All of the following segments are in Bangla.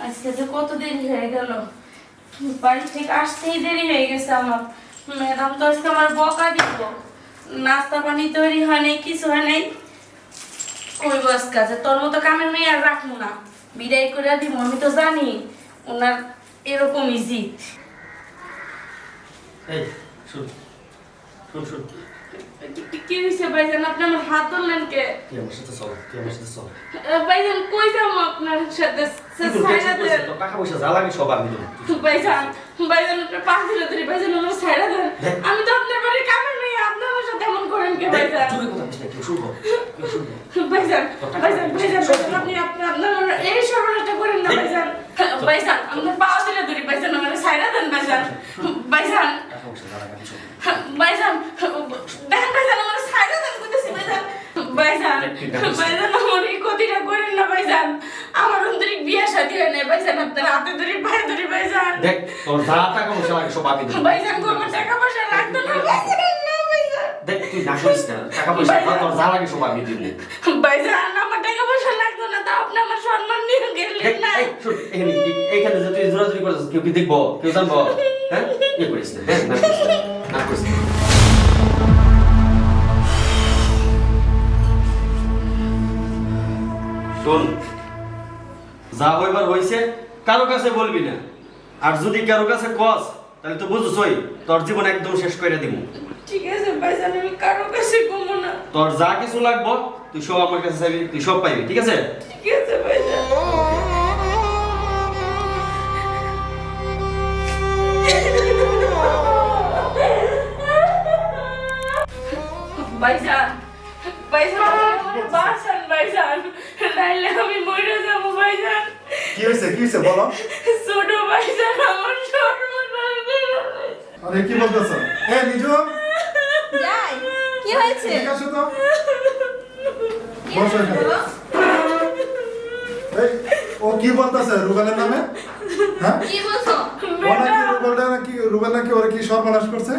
আজকে যে কত দেরি হয়ে গেল, বাড়ি থেকে আসতেই দেরি হয়ে গেছে আমার। ম্যাডাম তো আজকে আমার বকা দিব, নাস্তা পানি তৈরি হয় নাই, কিছু হয় নাই। ওই বস কাজে তোর মতো কামের মেয়ে আর রাখবো না, বিদায় করে দিব। আমি তো জানি ওনার এরকম ইজি। এই শুন শুন শুন কি হয়েছে ভাইজান? আপনি আমার হাত ধরলেন কে? তুই আমার সাথে চল, তুই আমার সাথে চল। ভাইজান কই যাবো আপনার সাথে? টাকা পয়সা যা লাগে সব আমি দেবো। ভাইজান ভাইজান আপনার পা ধরে ধরে ভাইজান আমার ছাইড়া দেন। আমি তো আপনার বাড়ির কামের মেয়ে, আপনি আমার সাথে এমন করেন কে ভাইজান? জোরে কথা বলিস না, কেউ শুনবো, কেউ শুনবো। ভাইজান ভাইজান ভাইজান আপনি আপনার এই সর্বনাশটা করেন না ভাইজান। ভাইজান আপনার পা ধরে ধরে ভাইজান আমার ছাইড়া দেন ভাইজান। ভাইজান টাকা পয়সা যা লাগে আমি সব দেবো। ভাইজান দেখেন ভাইজান আমার ছাইড়া দেন কইতেছি ভাইজান। ভাইজান ভাইজান আমার এই ক্ষতিটা করেন না ভাইজান। আমার অন্তরিক বিয়ে শাদী হয় নাই ভাইজান, আপনার হাতে ধরে পায়ে ধরে ভাইজান। দেখ তোর যা টাকা পয়সা লাগে সব আমি দেবো। ভাইজান কোনো টাকা পয়সা লাগতো না ভাইজান, না ভাইজান। দেখ তুই না করিস না, টাকা পয়সা তোর যা লাগে সব আমি দেবো। ভাইজান আমার টাকা পয়সা লাগতো না, তা আপনি আমার সম্মান নিয়ে গেলেন না। এই শুন, এইখানে যে তুই জোরাজুরি করছিস কেউ কি দেখবো, কেউ জানবো? হ্যাঁ এ করিস না, হ্যাঁ না করিস না, না করিস না। শোন, যা হইবার হইছে কারো কাছে বলবি না, আর যদি কারো কাছে কস তাহলে তো বুঝছই তোর জীবন একদম শেষ করে দিব। ঠিক আছে ভাইজান, আমি কারো কাছে কমো না। তোর যা কিছু লাগবো তুই সব আমার কাছে চাইবি, তুই সব পাইবি, ঠিক আছে? ঠিক আছে ভাইজান। ভাইজান ভাইজান বাঁচান ভাইজান, নাইলে আমি মরে যাবো ভাইজান। কি হয়েছে বলো। ছোট ভাইজান আমার সর্বনাশ করে ফেলেছে। আরে কি বলতেছ? নিজু যাই, কি হয়েছে? ঠিক আছে তো কি বসো হয়েছে এখানে। বলো? এই ও কি বলতেছে রুবেলের নামে? হ্যাঁ কি বলছো? ও নাকি রুবেল নাকি ওরা কি সর্বনাশ করছে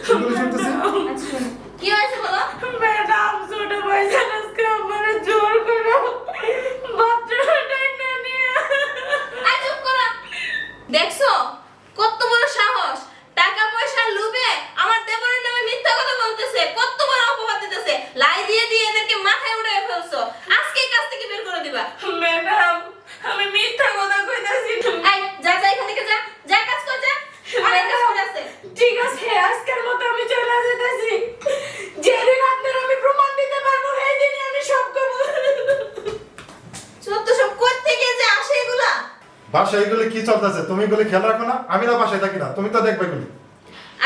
সেগুলো শুনতেছি। আচ্ছা শোনো, কি হয়েছে বলো? ম্যাডাম ছোট ভাইজান আজকে আমার জোর করে বাথরুমে টাইনা নিয়ে। আই চুপ করো। দেখছো কত বড় সাহস, টাকা পয়সার লোভে আমার দেবরের নামে মিথ্যা কথা বলতেছে, কত বড় অপবাদ দিতেছে। লাই দিয়ে দিয়ে এদেরকে মাথায় উড়ায় ফেলছো, আজকে কাজ থেকে বের করে দিবা। ম্যাডাম আমি মিথ্যা কথা কইতাছি। এই যা যা এখান থেকে যা, যা কাজ কর যা, অনেক কাজ করে আছে। ঠিক আছে আজকের মতো আমি চলে যেতেছি, যেদিন আপনার আমি প্রমাণ দিতে পারবো সেই দিনই আমি সব করবো। সত্য সব কই থেকে যে আসে এগুলা? বাসায় এগুলো কি চলতেছে তুমি এগুলো খেয়াল রাখো না? আমি না বাসায় থাকি না, তুমি তো দেখবে এগুলি।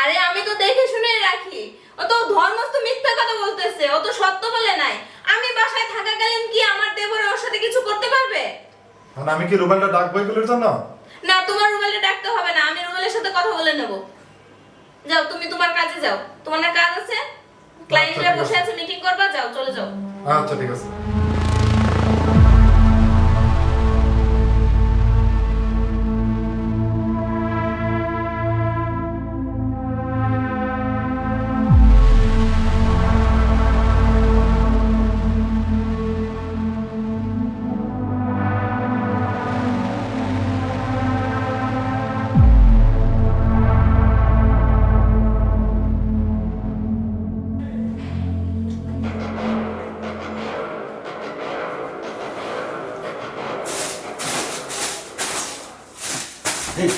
আরে আমি তো দেখে শুনে রাখি, ও তো ধর্মস্থ মিথ্যা কথা বলতেছে, ও তো সত্য বলে নাই। আমি বাসায় থাকাকালীন কি আমার দেবর ওর সাথে কিছু করতে পারবে? মানে আমি কি রুবেলটা ডাকবো এগুলোর জন্য? না, তোমার রুবেলে ডাকতে হবে না, আমি রুবেলের সাথে কথা বলে নেব। যাও তুমি তোমার কাজে যাও, তোমার না কাজ আছে, ক্লায়েন্টরা বসে আছে মিটিং করবা, যাও চলে যাও। আচ্ছা ঠিক আছে। এই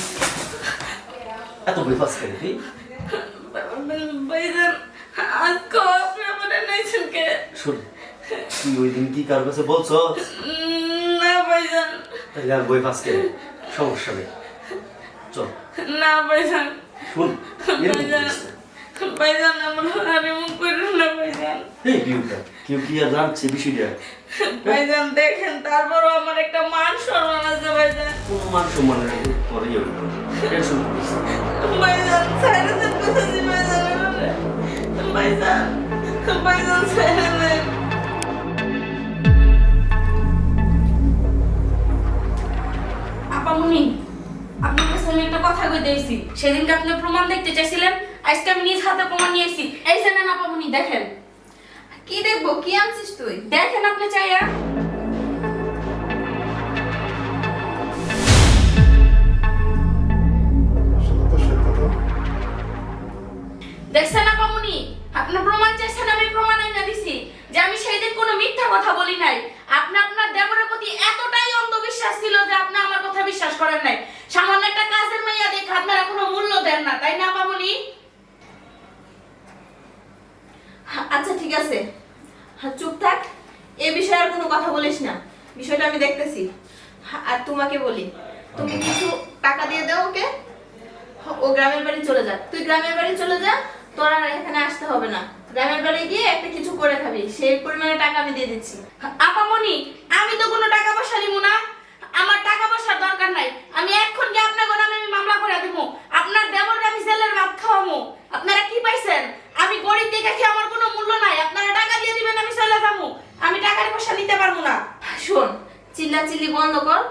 এত বেফাস করে তুই? ভাইজান আজকে আপনি আমার নাইছেন কে? শোন, তুই ওই দিন কি কারো কাছে বলছো? না ভাইজান। তাহলে আর বই পাস করে সমস্যা নেই, চল। না ভাইজান। শোন এরকম ভাইজান করিস না। ভাইজান আমার আর এমন করুন না ভাইজান। এই বিউটা কেউ কি আর জানছে বিষয়টা? ভাইজান দেখেন তারপরও আমার একটা মান সম্মান আছে ভাইজান। কোনো মান সম্মান নেই তোর, ইয়ে টেনশন করিস না। ভাইজান ছাইড়া দেন কোথাছি ভাইজান আমারে। ভাইজান ভাইজান ছাইড়া দেন। আপামনি আপনার কাছে আমি একটা কথা কই দিয়েছি, সেদিনকে আপনি প্রমাণ দেখতে চাইছিলেন, আজকে আমি নিজ হাতে প্রমাণ নিয়েছি। এই যে নেন আপামনি দেখেন। কি দেখবো, কি আনছিস তুই? দেখেন আপনি চাইয়া। বিশ্বাস করেন নাই। সামান্য একটা কাজের মেয়ে দেখে আপনারা কোনো মূল্য দেন না, তাই না আপামনি? আচ্ছা ঠিক আছে, চুপ থাক, এ বিষয়ে আর কোনো কথা বলিস না, বিষয়টা আমি দেখতেছি। আর তোমাকে বলি, তুমি কিছু টাকা দিয়ে দাও ওকে, ও গ্রামের বাড়ি চলে যাক। তুই গ্রামের বাড়ি চলে যা, তোর আর এখানে আসতে হবে না। গ্রামের বাড়ি গিয়ে একটা কিছু করে খাবি, সেই পরিমাণে টাকা আমি দিয়ে দিচ্ছি। আপামনি, আমি তো কোনো টাকা পয়সা নিব না, আমার টাকা পয়সার দরকার নাই। আমি এখন গিয়ে আপনার নামে আমি মামলা করে দিব, আপনার দেবরে আমি জেলের ভাত খাওয়াবো। আপনারা কি পাইছেন? আমি গরিব দেখে কি আমার কোনো মূল্য নাই? আপনারা টাকা দিয়ে দিবেন, আমি চলে যাবো। আমি টাকার পয়সা নিতে পারবো না। শোন, চিল্লাচিল্লি বন্ধ কর,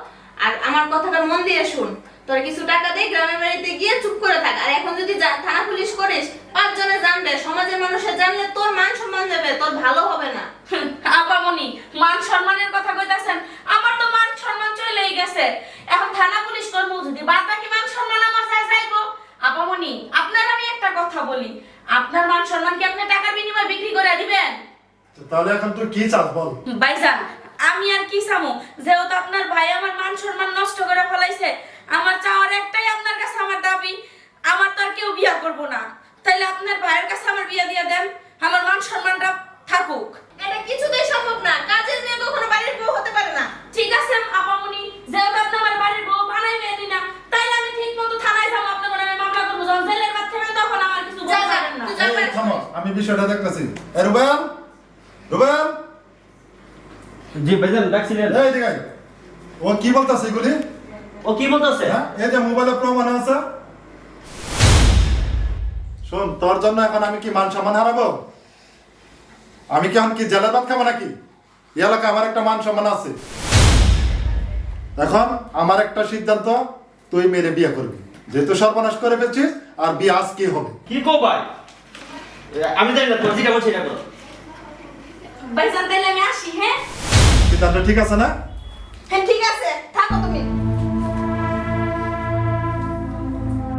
আর আমার কথাটা মন দিয়ে শোন। তোর কিছু টাকা দে, গ্রামের বাড়িতে গিয়ে চুপ করে থাক। আর এখন যদি থানা পুলিশ করিস, 5 জনে জানবে, সমাজের মানুষে জানলে তোর মান সম্মান যাবে, তোর ভালো হবে না। আপামনি, মান সম্মানের কথা কইতাছেন, আমার তো মান সম্মান চলেই গেছে। এখন থানা পুলিশ করবো, যদি বাদ বাকি মান সম্মান আমার যাইবো। আপামনি, আপনার আমি একটা কথা বলি, আপনার মান সম্মান কি আপনি টাকার বিনিময়ে বিক্রি করে দিবেন? তাহলে এখন তুই কি চাস বল? ভাইজান, আমি আর কি চামু? যেহেতু আপনার ভাই আমার মান সম্মান নষ্ট করে ফেলাইছে, আমার চাওয়ার একটাই আপনার কাছে আমার দাবি, আমার তো আর কেউ বিয়া করবো না। তাইলে আপনার ভাইয়ের কাছে আমার বিয়া দিয়ে দেন, আমার মান সম্মানটা থাকুক। এটা কিছুতেই সম্ভব না, কাজের মেয়ে কখনো বাড়ির বউ হতে পারে না। ঠিক আছে আপামনি, যেহেতু আপনি আমার বাড়ির বউ বানাইবেনই না, তাইলে আমি ঠিক মতো থানায় যাবো, আপনার নামে মামলা করবো। যখন জেলের ভাত খাবেন তখন আমার কিছু বলতে পারেন না। এই থামো, আমি বিষয়টা দেখতেছি। এ রুবেল, রুবেল, জি ভাইজান ডাকছিলেন? এই দিকে আয়। ও কি বলতাছে এগুলি? ও কি বলতেছে? হ্যাঁ, এই যে মোবাইলে প্রমাণ আছে। শোন, তোর জন্য এখন আমি কি মান সম্মান হারাবো? আমি কি এখন কি জেলের ভাত খাবো নাকি? এই এলাকায় আমার একটা মান সম্মান আছে। এখন আমার একটা সিদ্ধান্ত, তুই মেরে বিয়ে করবি। যেহেতু সর্বনাশ করে ফেলছিস, আর বিয়ে আজ কি হবে? কি কো ভাই? আমি জানি না, তোর যেটা বলছি এটা করো। ভাইজান, তাইলে আমি আসি। হ্যাঁ সিদ্ধান্ত ঠিক আছে না? হ্যাঁ ঠিক আছে,